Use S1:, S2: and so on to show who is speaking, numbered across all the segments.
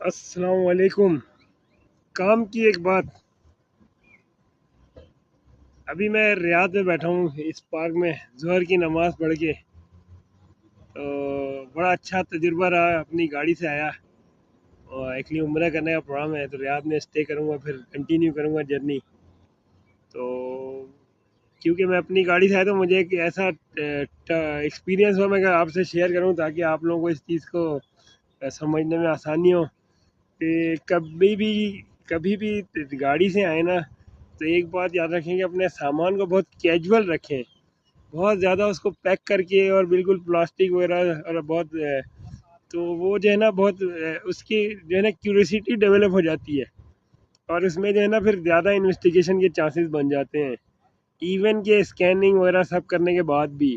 S1: السلام علیکم. کام کی ایک بات. ابھی میں ریاض میں بیٹھا ہوں اس پارک میں ظہر کی نماز پڑھ کے. تو بڑا اچھا تجربہ رہا. اپنی گاڑی سے آیا اور ایکچولی عمرہ کرنے کا پروگرام ہے تو ریاض میں اسٹے کروں گا, پھر کنٹینیو کروں گا جرنی. تو کیونکہ میں اپنی گاڑی سے آیا تو مجھے ایک ایسا ایکسپیرینس ہوا میں آپ سے شیئر کروں تاکہ آپ لوگوں کو اس چیز کو سمجھنے میں آسانی ہو کہ کبھی بھی گاڑی سے آئے نا تو ایک بات یاد رکھیں کہ اپنے سامان کو بہت کیجول رکھیں, بہت زیادہ اس کو پیک کر کے اور بالکل پلاسٹک وغیرہ اور بہت تو وہ جو ہے نا بہت اس کی جو ہے نا کیوریسٹی ڈیولپ ہو جاتی ہے اور اس میں جو ہے نا پھر زیادہ انویسٹیگیشن کے چانسز بن جاتے ہیں ایون کہ اسکیننگ وغیرہ سب کرنے کے بعد بھی.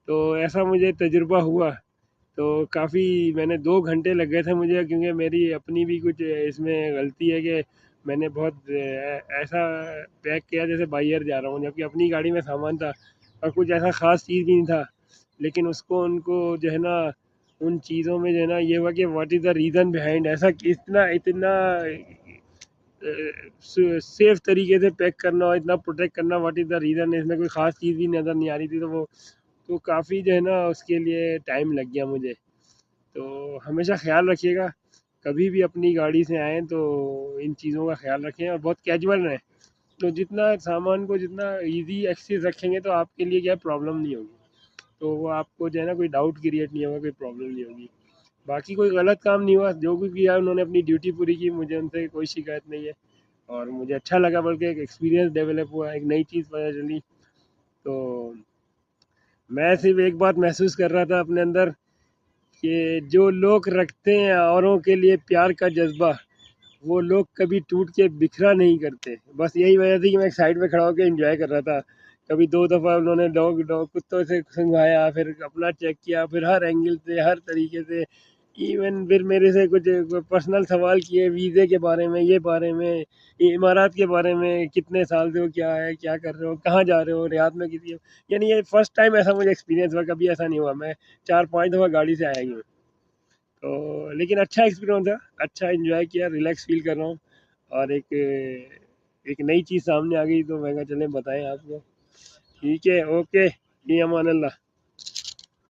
S1: تو ایسا مجھے تجربہ ہوا. تو کافی میں نے 2 گھنٹے لگ گئے تھے مجھے, کیونکہ میری اپنی بھی کچھ اس میں غلطی ہے کہ میں نے بہت ایسا پیک کیا جیسے بائی ایئر جا رہا ہوں, جبکہ اپنی گاڑی میں سامان تھا اور کچھ ایسا خاص چیز بھی نہیں تھا. لیکن اس کو ان کو جو ہے نا ان چیزوں میں جو ہے نا یہ ہوا کہ what is the reason behind, ایسا اتنا سیف طریقے سے پیک کرنا اور اتنا پروٹیکٹ کرنا, واٹ از دا ریزن. اس میں کوئی خاص چیز بھی نظر نہیں آ رہی تھی تو وہ تو کافی جو ہے نا اس کے لیے ٹائم لگ گیا مجھے. تو ہمیشہ خیال رکھیے گا کبھی بھی اپنی گاڑی سے آئیں تو ان چیزوں کا خیال رکھیں اور بہت کیجول رہیں. تو جتنا سامان کو جتنا ایزی ایکسیس رکھیں گے تو آپ کے لیے کیا پرابلم نہیں ہوگی, تو وہ آپ کو جو ہے نا کوئی ڈاؤٹ کریٹ نہیں ہوگا, کوئی پرابلم نہیں ہوگی. باقی کوئی غلط کام نہیں ہوا, جو بھی کیا انہوں نے اپنی ڈیوٹی پوری کی, مجھے ان سے کوئی شکایت نہیں ہے اور مجھے اچھا لگا, بلکہ ایک ایکسپیرینس ڈیولپ ہوا, ایک نئی چیز پتہ چلی. تو میں صرف ایک بات محسوس کر رہا تھا اپنے اندر کہ جو لوگ رکھتے ہیں اوروں کے لیے پیار کا جذبہ, وہ لوگ کبھی ٹوٹ کے بکھرا نہیں کرتے. بس یہی وجہ تھی کہ میں ایک سائڈ پہ کھڑا ہو کے انجوائے کر رہا تھا. کبھی 2 دفعہ انہوں نے ڈاگ کتوں سے سنگھایا, پھر اپنا چیک کیا, پھر ہر اینگل سے ہر طریقے سے, ایون پھر میرے سے کچھ پرسنل سوال کیے ویزے کے بارے میں, یہ بارے میں, امارات کے بارے میں, کتنے سال سے ہو, کیا ہے, کیا کر رہے ہو, کہاں جا رہے ہو, ریاض میں کسی. یعنی یہ فرسٹ ٹائم ایسا مجھے ایکسپیرینس ہوا, کبھی ایسا نہیں ہوا. میں 4-5 دفعہ گاڑی سے آیا ہی ہوں. تو لیکن اچھا ایکسپیرینس تھا, اچھا انجوائے کیا, ریلیکس فیل کر رہا ہوں. اور ایک نئی چیز سامنے آ گئی تو میں کہا چلیں بتائیں آپ کو. ٹھیک ہے, اوکے, فی امان اللہ.